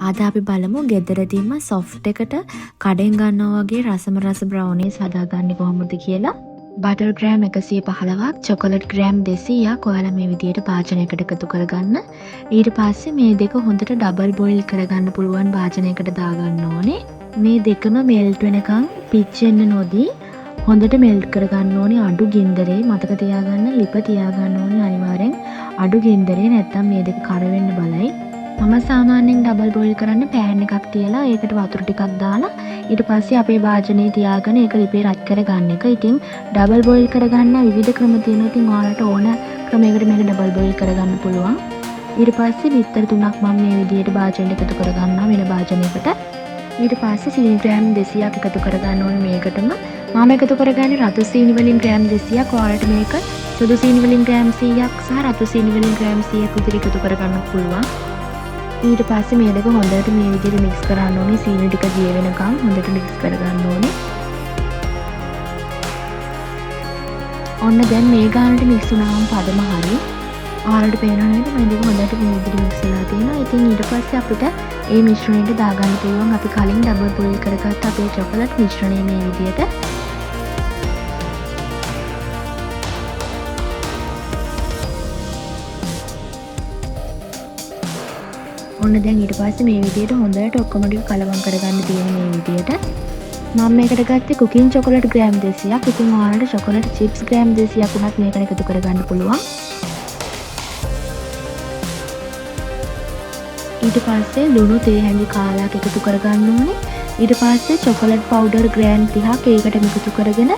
අද අපි බලමු ගෙදරදීම සොෆ්ට් එකට කඩෙන් ගන්නවා වගේ රසම රස බ්‍රවුනීස් හදාගන්නේ කොහොමද කියලා. බටර් ග්‍රෑම් 115ක්, චොකලට් ග්‍රෑම් 200ක් ඔයාලා මේ විදිහට භාජනයකට එකතු කරගන්න. ඊට පස්සේ මේ දෙක හොඳට ඩබල් බොයිල් කරගන්න පුළුවන් භාජනයකට දාගන්න ඕනේ. මේ දෙකම මෙල්ට් වෙනකන් පිච්චෙන්න නොදී හොඳට මෙල්ට් කරගන්න ඕනේ අඩු ගින්දරේ. මතක තියාගන්න ලිප තියාගන්න ඕනේ අනිවාර්යෙන් අඩු ගින්දරේ, නැත්තම් මේ දෙක කර වෙන්න බලයි. මම සාමාන්‍යයෙන් ඩබල් බොයිල් කරන්න පෑන් එකක් තියලා ඒකට වතුර ටිකක් දාලා ඊට පස්සේ අපේ භාජනයේ තියාගෙන ඒක ලිපේ රත් කරගන්න එක. ඉතින් ඩබල් බොයිල් කරගන්න විවිධ ක්‍රම තියෙනවා. ඉතින් ඔයාලට ඕන ක්‍රමයකට මේක ඩබල් බොයිල් කරගන්න පුළුවන්. ඊට පස්සේ බිත්තර 3ක් මම මේ විදිහට භාජනයට එකතු කරගන්නවා වෙන භාජනයකට. ඊට පස්සේ සීනි ග්‍රෑම් 200ක් එකතු කරගන්න ඕනේ මේකටම. මම එකතු කරගන්නේ රතු සීනි වලින් ග්‍රෑම් 200ක්. ඔයාලට මේක සුදු සීනි වලින් ග්‍රෑම් 100ක් සහ රතු සීනි වලින් ග්‍රෑම් 100ක් විතර එකතු කරගන්න පුළුවන්. ඊට පස්සේ මේ දෙක හොඳට මේ විදිහට මික්ස් කරන්න ඕනේ. සීනි ටික දිය වෙනකම් හොඳට මික්ස් කරගන්න ඕනේ. ඔන්න දැන් මේ ගානට මික්ස් වුණාම පදම හරි. ඔයාලට පේනවා නේද මේ දෙක හොඳට මේ විදිහට මික්ස් වෙලා තියෙනවා. ඉතින් ඊට පස්සේ අපිට මේ මිශ්‍රණයට දාගන්න පුළුවන් අපි කලින් ඩබල් බොයිල් කරගත්ත අපේ චොකලට් මිශ්‍රණය මේ විදිහට. ඔන්න දැන් ඊට පස්සේ මේ විදිහට හොඳට ඔක්කොම ටික කලවම් කරගන්න තියෙන මේ විදිහට. මම මේකට ගත්තේ කුකින් චොකලට් ග්‍රෑම් 200ක්. ඉතින් ඔයාලට චොකලට් චිප්ස් ග්‍රෑම් 200ක් උනත් මේකට එකතු කරගන්න පුළුවන්. ඊට පස්සේ ලුණු තේ හැඳි කාලයක් එකතු කරගන්න ඕනේ. ඊට පස්සේ චොකලට් පවුඩර් ග්‍රෑම් 30ක් ඒකට එකතු කරගෙන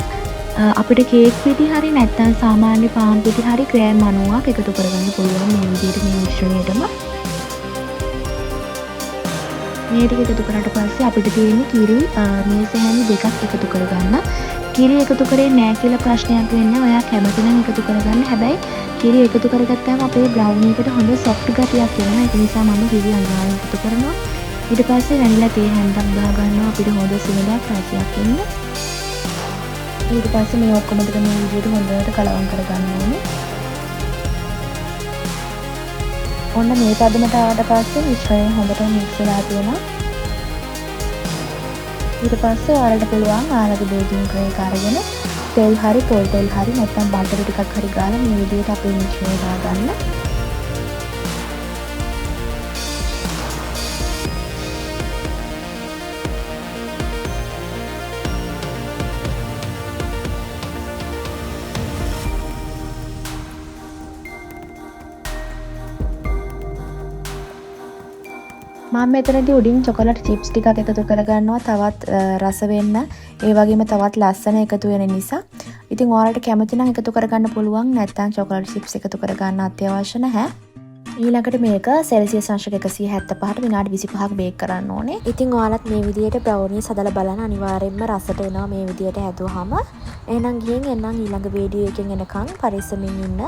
අපිට කේක් පිටි හරි නැත්නම් සාමාන්‍ය පාන් පිටි හරි ග්‍රෑම් 90ක් එකතු කරගන්න පුළුවන් මේ විදිහට මේ මිශ්‍රණයටම. මේ ටික එකතු කරාට පස්සේ අපිට තියෙන්නේ කිරි මේස හැඳි දෙකක් එකතු කරගන්න. කිරි එකතු කරේ නැහැ කියලා ප්‍රශ්නයක් වෙන්නේ. ඔයා කැමති නම් එකතු කරගන්න. හැබැයි කිරි එකතු කරගත්තාම අපේ බ්‍රවුනි එකට හොඳ සොෆ්ට් ගතියක් එනවා. ඒක නිසා මම කිරි අනිවාර්යෙන් එකතු කරනවා. ඊට පස්සේ වැනිලා තේ හැන්දක් දා ගන්නවා අපිට හොඳ සුවඳක් රසයක් එන්න. ඊට පස්සේ මේ ඔක්කොම ටික මේ විදිහට හොඳට කලවම් කරගන්න ඕනේ. ඔන්න මේ පදමට ආවට පස්සේ මිශ්‍රණය හොඳට මික්ස් වෙලා තියෙනවා. ඊට පස්සේ ඔයාලට පුළුවන් ආලගේ බේකින් ට්‍රේ එක අරගෙන තෙල් හරි පොල් තෙල් හරි නැත්නම් බටර් ටිකක් හරි ගාලා මේ විදිහට අපේ මිශ්‍රණය දාගන්න. මම මෙතනදී උඩින් චොකලට් චිප්ස් ටිකක් එකතු කරගන්නවා තවත් රස වෙන්න. ඒ වගේම තවත් ලස්සන එකතු වෙන නිසා. ඉතින් ඔයාලට කැමති නම් එකතු කරගන්න පුළුවන්. නැත්නම් චොකලට් චිප්ස් එකතු කරගන්න අත්‍යවශ්‍ය නැහැ. ඊළඟට මේක සෙල්සියස් අංශක 175ට විනාඩි 25ක් බේක් කරන්න ඕනේ. ඉතින් ඔයාලත් මේ විදිහට බ්‍රවුනීස් හදලා බලන්න. අනිවාර්යයෙන්ම රසට එනවා මේ විදිහට හැදුවාම. එහෙනම් ගිහින් එන්නම් ඊළඟ වීඩියෝ එකකින් එනකන් පරිස්සමින් ඉන්න.